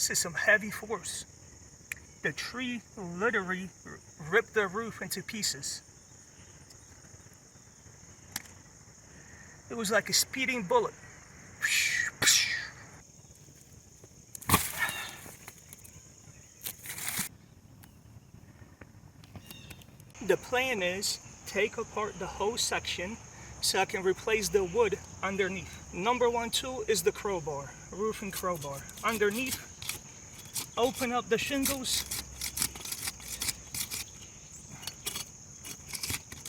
This is some heavy force. The tree literally ripped the roof into pieces. It was like a speeding bullet. The plan is take apart the whole section so I can replace the wood underneath. Number one tool is the crowbar, roofing crowbar. Underneath, open up the shingles.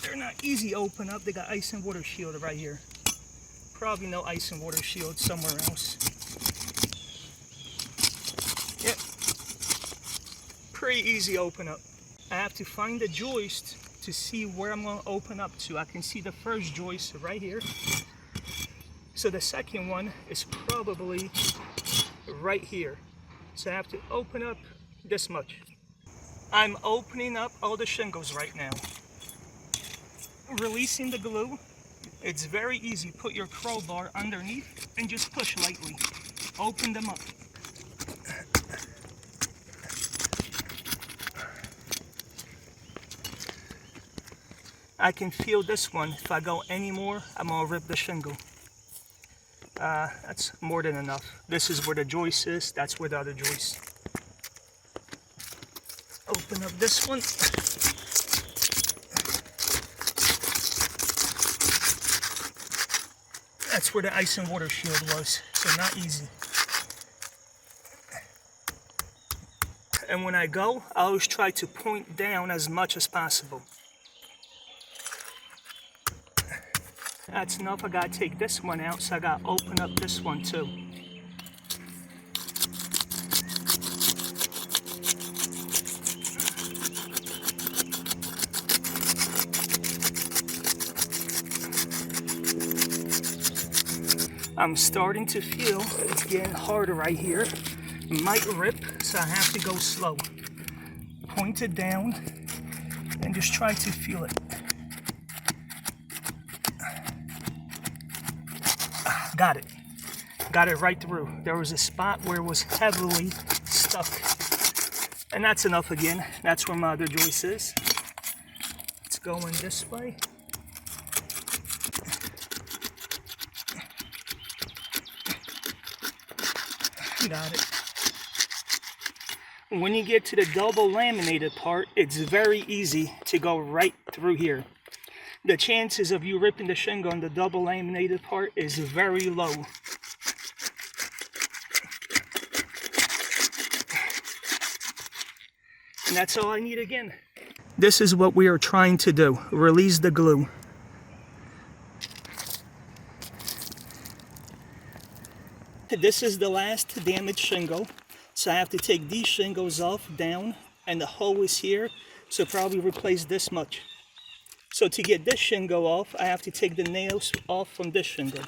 They're not easy to open up. They got ice and water shield right here. Probably no ice and water shield somewhere else. Yep. Pretty easy to open up. I have to find the joist to see where I'm going to open up to. I can see the first joist right here. So the second one is probably right here. So I have to open up this much. I'm opening up all the shingles right now. Releasing the glue. It's very easy. Put your crowbar underneath and just push lightly. Open them up. I can feel this one. If I go any more, I'm gonna rip the shingle. That's more than enough. This is where the joist is. That's where the other joist. Open up this one. That's where the ice and water shield was, so not easy. And when I go, I always try to point down as much as possible. That's enough. I gotta take this one out, so I gotta open up this one too. I'm starting to feel it's getting harder right here. It might rip, so I have to go slow. Point it down and just try to feel it. Got it. Got it right through. There was a spot where it was heavily stuck. And that's enough again. That's where my other joist is. It's going this way. Got it. When you get to the double laminated part, it's very easy to go right through here. The chances of you ripping the shingle on the double laminated part is very low. And that's all I need again. This is what we are trying to do. Release the glue. This is the last damaged shingle. So I have to take these shingles off, down, and the hole is here. So probably replace this much. So to get this shingle off, I have to take the nails off from this shingle.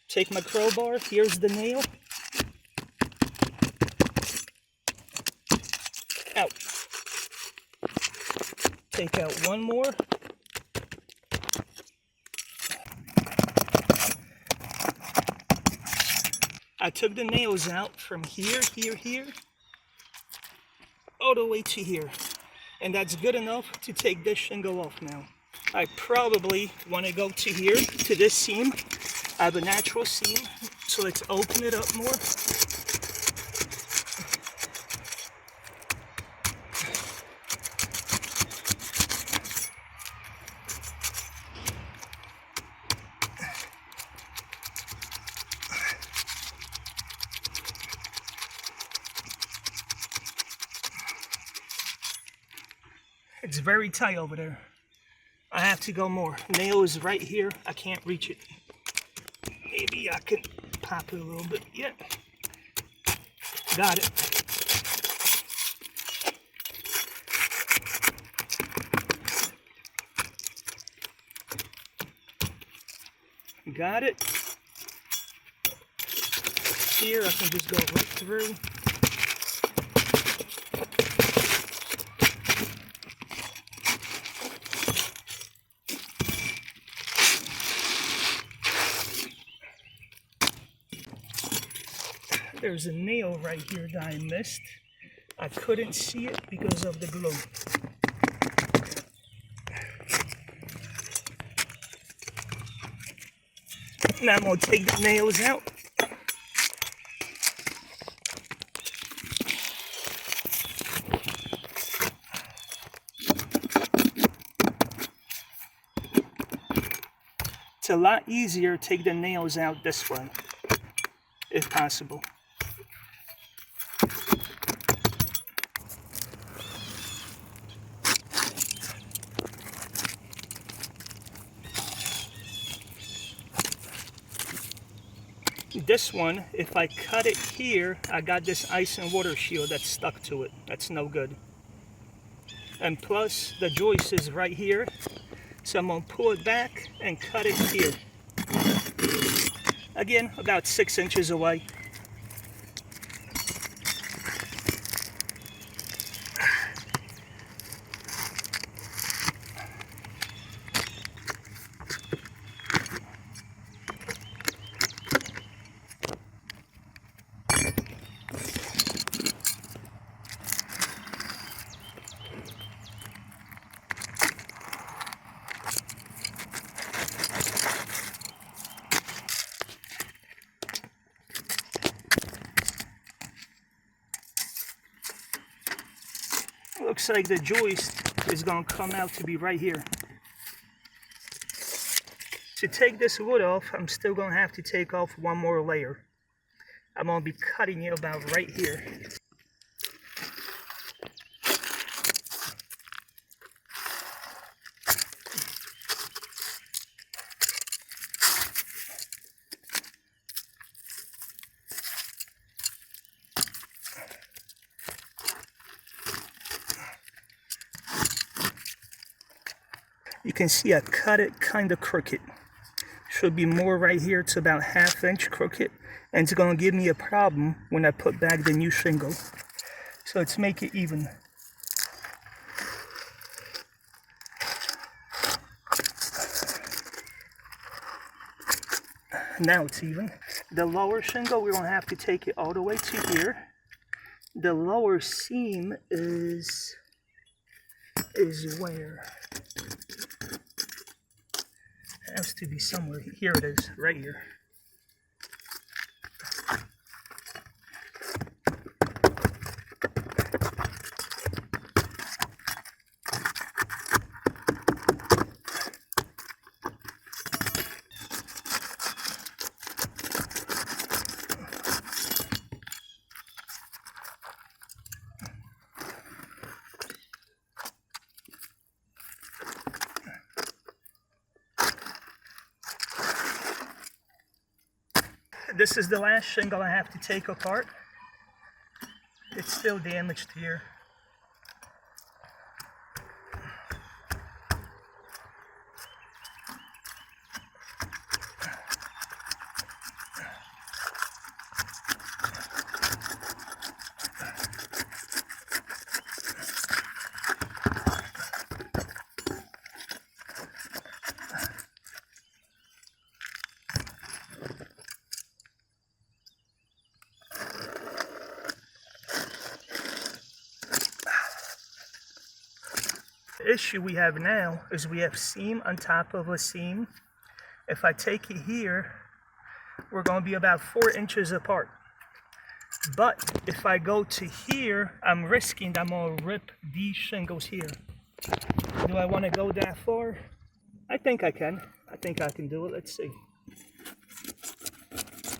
Take my crowbar, here's the nail. Out. Take out one more. I took the nails out from here, all the way to here. And that's good enough to take this shingle off now. I probably want to go to here, to this seam. I have a natural seam, so let's open it up more. It's very tight over there. I have to go more. Nail is right here. I can't reach it. Maybe I can pop it a little bit. Yeah. Got it. Got it. Here I can just go right through. There's a nail right here that I missed. I couldn't see it because of the glue. Now I'm going to take the nails out. It's a lot easier to take the nails out this way, if possible. This one, if I cut it here, I got this ice and water shield that's stuck to it. That's no good. And plus, the joist is right here. So I'm going to pull it back and cut it here. Again, about 6 inches away. Looks like the joist is going to come out to be right here. To take this wood off, I'm still going to have to take off one more layer. I'm going to be cutting it about right here. You can see I cut it kind of crooked. Should be more right here. It's about 1/2 inch crooked. And it's going to give me a problem when I put back the new shingle. So let's make it even. Now it's even. The lower shingle, we're going to have to take it all the way to here. The lower seam is where? It has to be somewhere. Here it is, right here. This is the last shingle I have to take apart. It's still damaged here. The issue we have now is we have seam on top of a seam. If I take it here, we're going to be about 4 inches apart. But if I go to here, I'm risking that I'm going to rip these shingles here. Do I want to go that far? I think I can. I think I can do it. Let's see.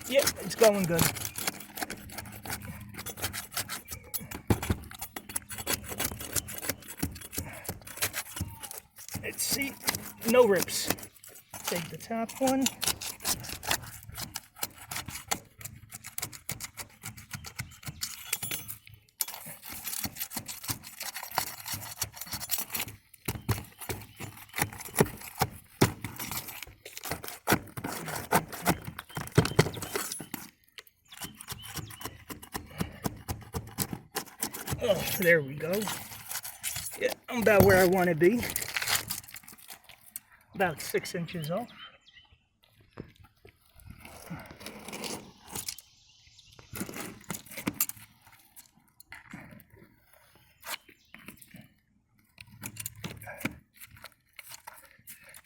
Yeah, it's going good. Let's see, no rips. Take the top one. Oh, there we go. Yeah, I'm about where I want to be. About 6 inches off.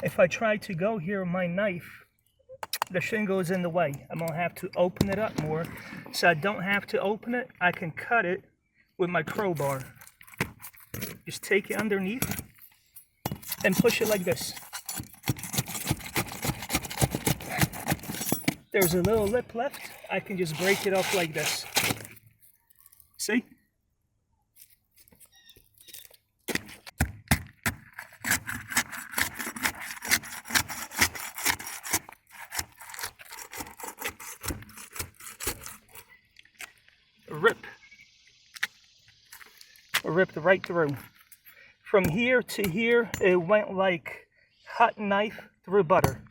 If I try to go here with my knife, the shingle is in the way. I'm gonna have to open it up more. So I don't have to open it, I can cut it with my crowbar. Just take it underneath and push it like this. There's a little lip left, I can just break it off like this. See? Ripped right through. From here to here, it went like hot knife through butter.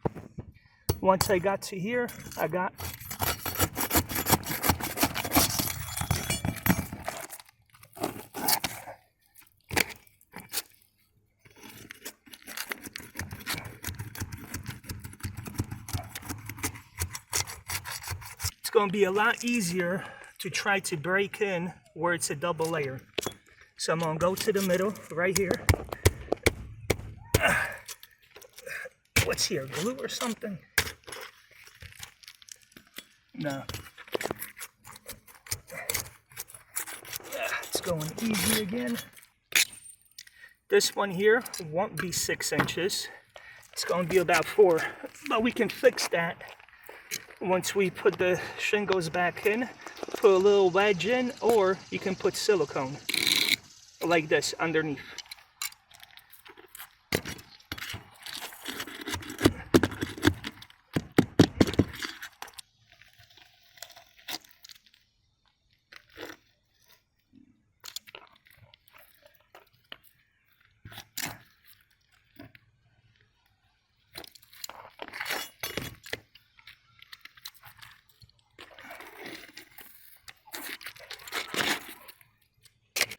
Once I got to here, I got it's going to be a lot easier to try to break in where it's a double layer. So I'm going to go to the middle right here. What's here, glue or something? No. It's going easy again. This one here won't be 6 inches. It's going to be about 4, but we can fix that once we put the shingles back in. Put a little wedge in, or you can put silicone like this underneath.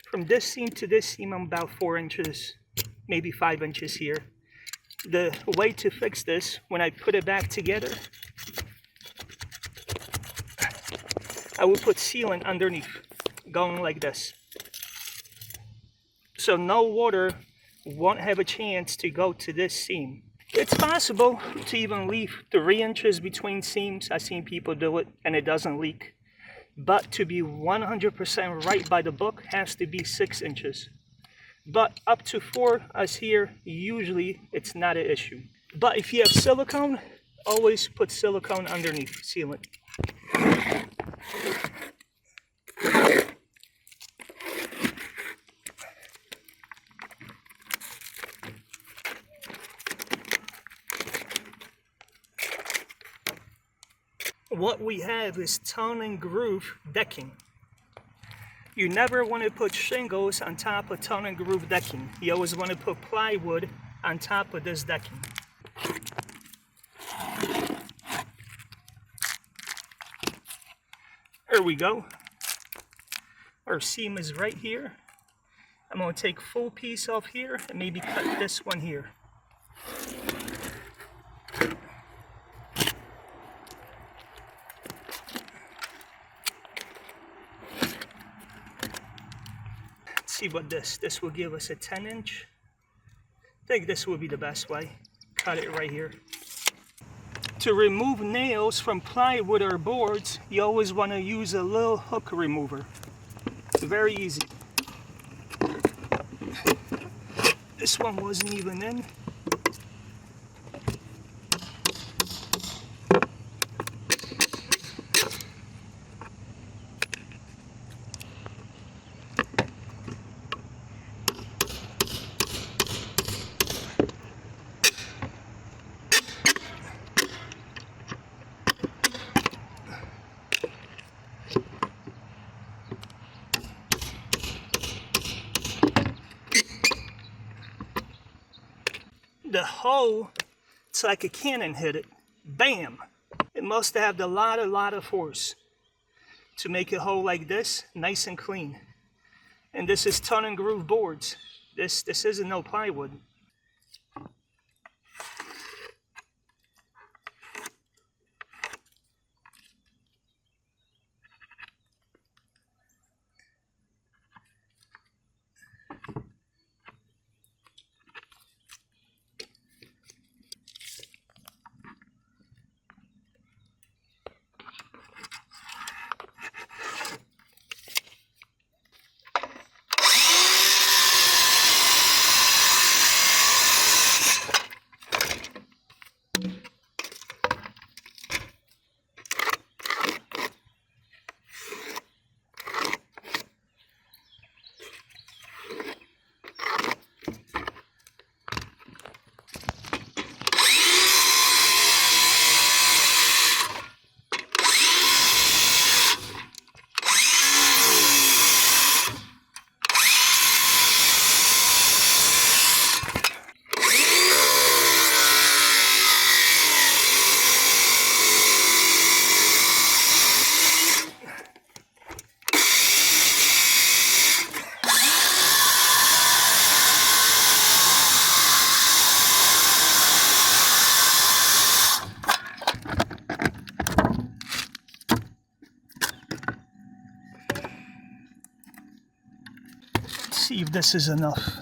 From this seam to this seam, I'm about 4 inches, maybe 5 inches here. The way to fix this, when I put it back together, I will put sealant underneath, going like this. So no water won't have a chance to go to this seam. It's possible to even leave 3 inches between seams. I've seen people do it and it doesn't leak. But to be 100% right by the book has to be 6 inches. But up to 4, as here, usually it's not an issue. But if you have silicone, always put silicone underneath, sealant. What we have is tongue and groove decking. You never want to put shingles on top of tongue and groove decking. You always want to put plywood on top of this decking. There we go. Our seam is right here. I'm going to take full piece off here and maybe cut this one here. See what this will give us a 10-inch. I think this will be the best way. Cut it right here. To remove nails from plywood or boards, you always want to use a little hook remover. Very easy. This one wasn't even in. The hole, it's like a cannon hit it. Bam! It must have a lot of force to make a hole like this, nice and clean. And this is tongue and groove boards. This isn't no plywood. see if this is enough.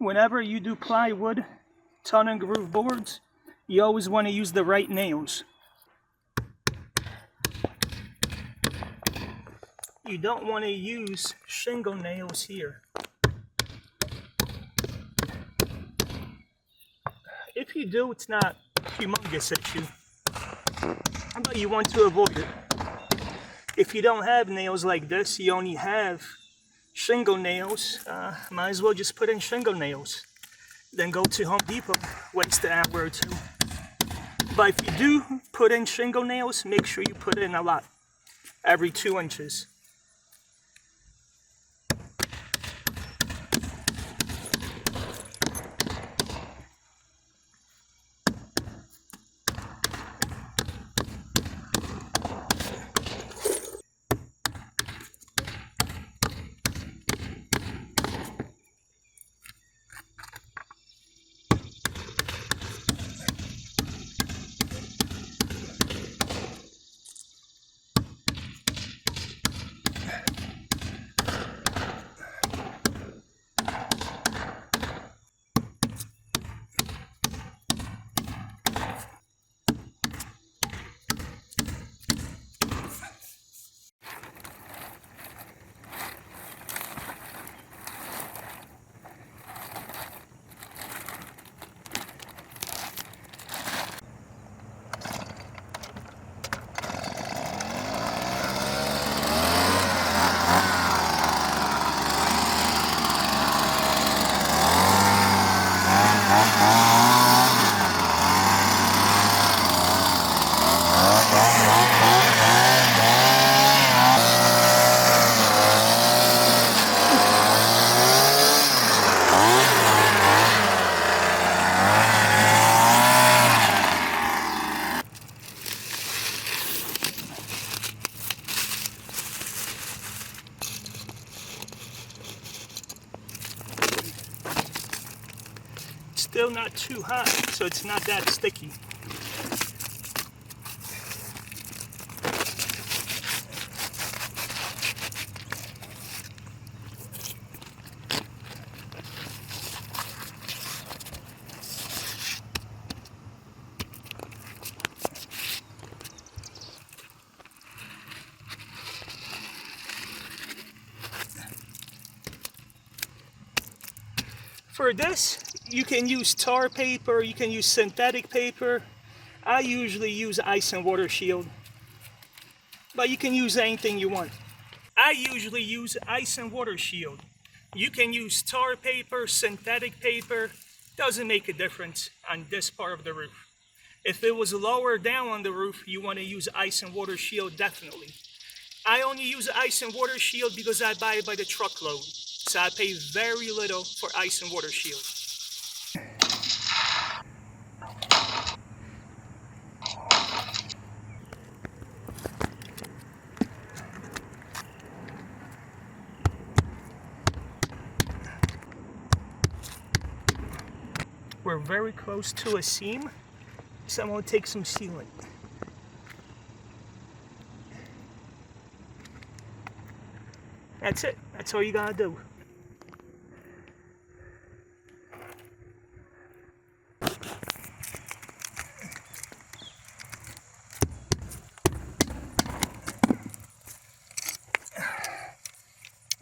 Whenever you do plywood, tongue and groove boards, you always want to use the right nails. You don't want to use shingle nails here. If you do, it's not a humongous issue, but you want to avoid it. If you don't have nails like this, you only have shingle nails, might as well just put in shingle nails. Then go to Home Depot, waste an hour or two. But if you do put in shingle nails, make sure you put in a lot, every 2 inches. Still not too hot, so it's not that sticky. For this, you can use tar paper, you can use synthetic paper. I usually use ice and water shield, but you can use anything you want. I usually use ice and water shield. You can use tar paper, synthetic paper, doesn't make a difference on this part of the roof. If it was lower down on the roof, you want to use ice and water shield, definitely. I only use ice and water shield because I buy it by the truckload. So I pay very little for ice and water shield. We're very close to a seam, so I'm going to take some sealant. That's it. That's all you gotta do.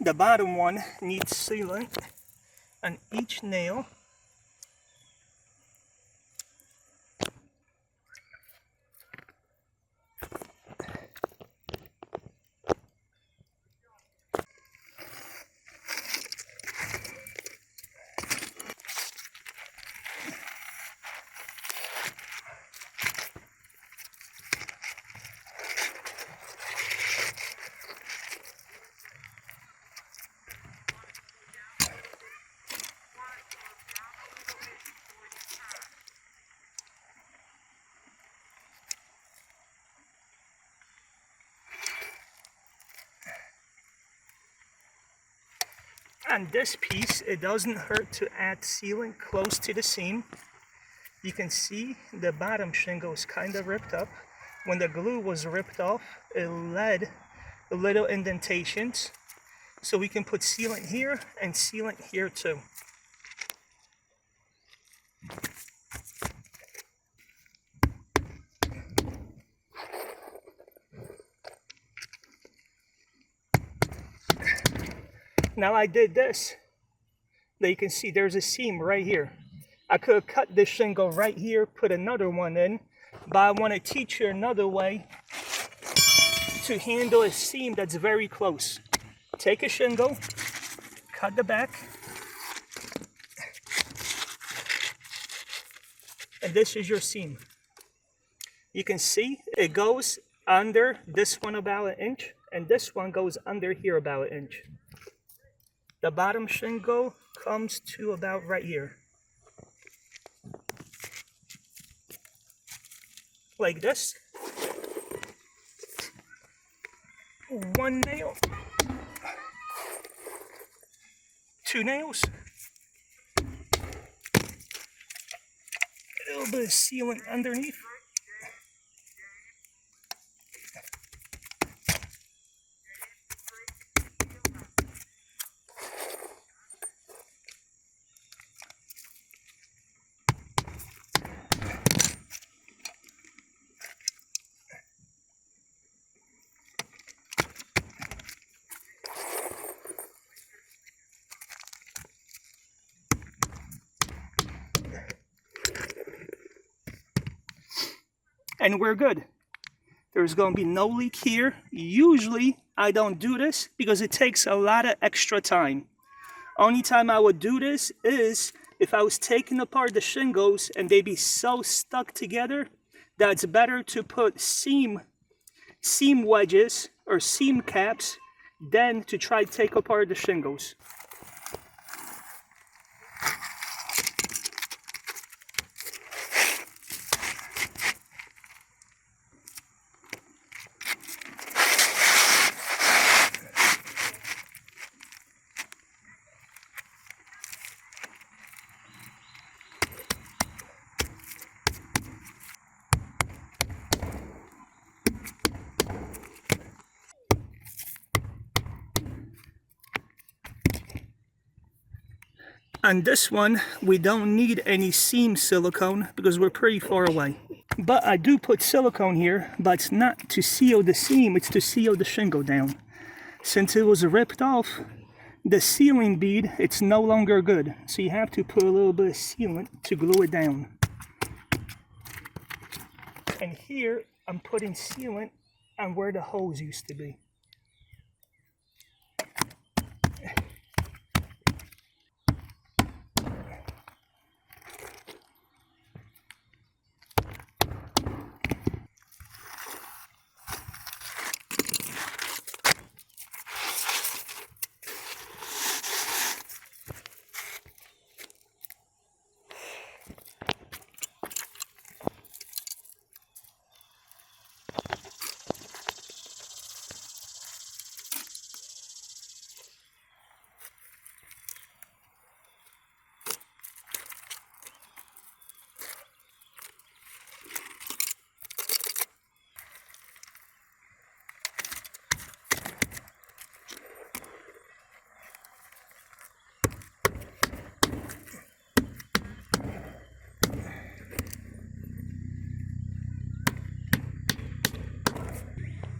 The bottom one needs sealant on each nail. On this piece, it doesn't hurt to add sealant close to the seam. You can see the bottom shingle is kind of ripped up. When the glue was ripped off, it led little indentations. So we can put sealant here and sealant here too. Now I did this. Now you can see there's a seam right here. I could have cut this shingle right here, put another one in, but I want to teach you another way to handle a seam that's very close. Take a shingle, cut the back, and this is your seam. You can see it goes under this one about an inch, and this one goes under here about an inch. The bottom shingle comes to about right here. Like this. One nail. Two nails. A little bit of sealant underneath. And we're good. There's going to be no leak here. Usually I don't do this because it takes a lot of extra time. Only time I would do this is if I was taking apart the shingles and they'd be so stuck together that it's better to put seam wedges or seam caps than to try to take apart the shingles. On this one, we don't need any seam silicone because we're pretty far away. But I do put silicone here, but it's not to seal the seam, it's to seal the shingle down. Since it was ripped off, the sealing bead, it's no longer good. So you have to put a little bit of sealant to glue it down. And here, I'm putting sealant on where the holes used to be.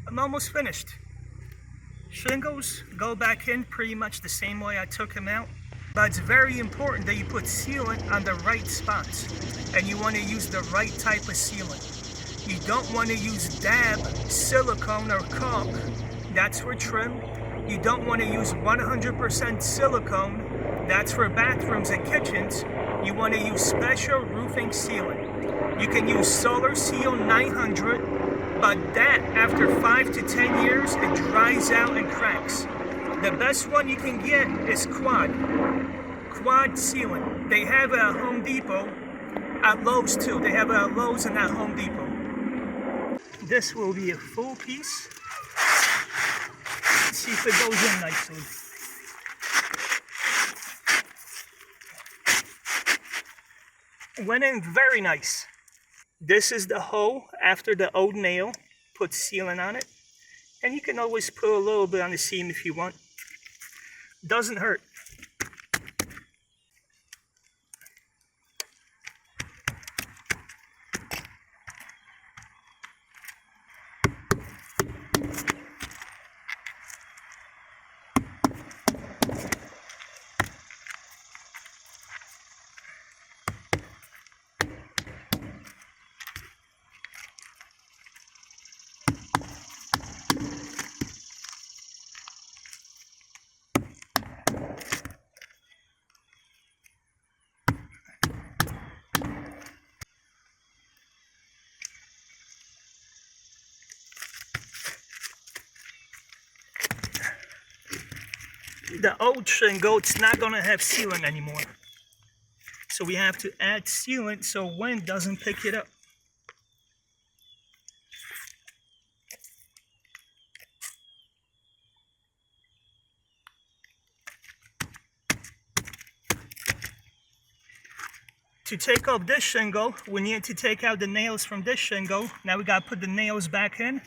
I'm almost finished. Shingles go back in pretty much the same way I took them out, but it's very important that you put sealant on the right spots, and you want to use the right type of sealant. You don't want to use dab, silicone, or caulk. That's for trim. You don't want to use 100% silicone. That's for bathrooms and kitchens. You want to use special roofing sealant. You can use Solar Seal 900, but that after 5 to 10 years, it dries out and cracks. The best one you can get is Quad sealant. They have it at Home Depot, at Lowe's too. They have it at Lowe's and at Home Depot. This will be a full piece. Let's see if it goes in nicely. It went in very nice. This is the hole after the old nail. Put sealant on it. And you can always put a little bit on the seam if you want. Doesn't hurt. The old shingle, it's not going to have sealant anymore. So we have to add sealant so wind doesn't pick it up. To take off this shingle, we need to take out the nails from this shingle. Now we got to put the nails back in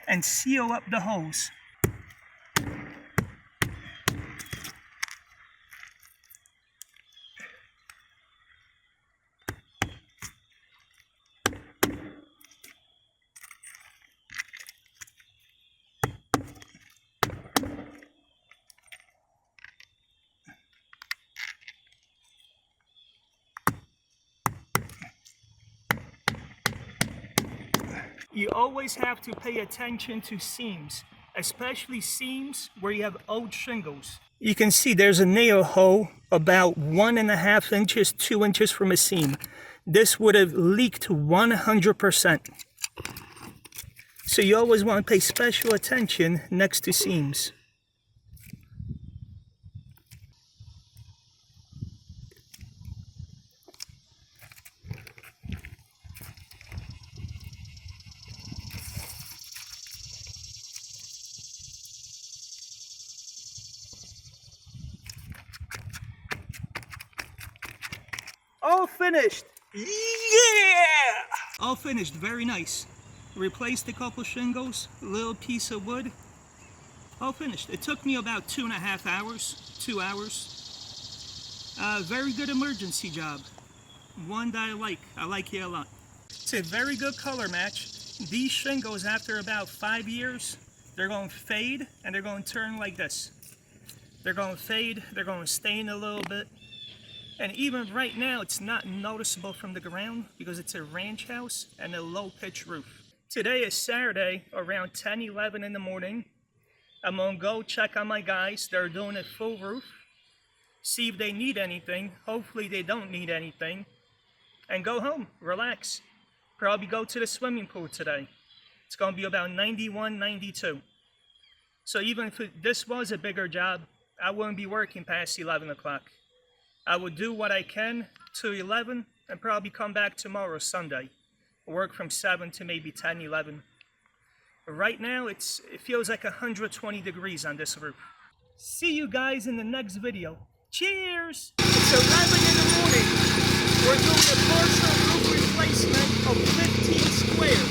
and seal up the holes. You always have to pay attention to seams, especially seams where you have old shingles. You can see there's a nail hole about 1.5 inches, 2 inches from a seam. This would have leaked 100%. So you always want to pay special attention next to seams. All finished! Yeah! All finished, very nice. Replaced a couple shingles, a little piece of wood. All finished. It took me about 2.5 hours, 2 hours. Very good emergency job. One that I like it a lot. It's a very good color match. These shingles, after about 5 years, they're going to fade and they're going to turn like this. They're going to fade, they're going to stain a little bit. And even right now, it's not noticeable from the ground because it's a ranch house and a low pitch roof. Today is Saturday, around 10, 11 in the morning. I'm gonna go check on my guys. They're doing a full roof. See if they need anything. Hopefully they don't need anything. And go home, relax. Probably go to the swimming pool today. It's gonna be about 91, 92. So even if this was a bigger job, I wouldn't be working past 11 o'clock. I would do what I can to 11 and probably come back tomorrow, Sunday. Work from 7 to maybe 10, 11. Right now, it feels like 120 degrees on this roof. See you guys in the next video. Cheers! It's 11 in the morning. We're doing a partial roof replacement of 15 square.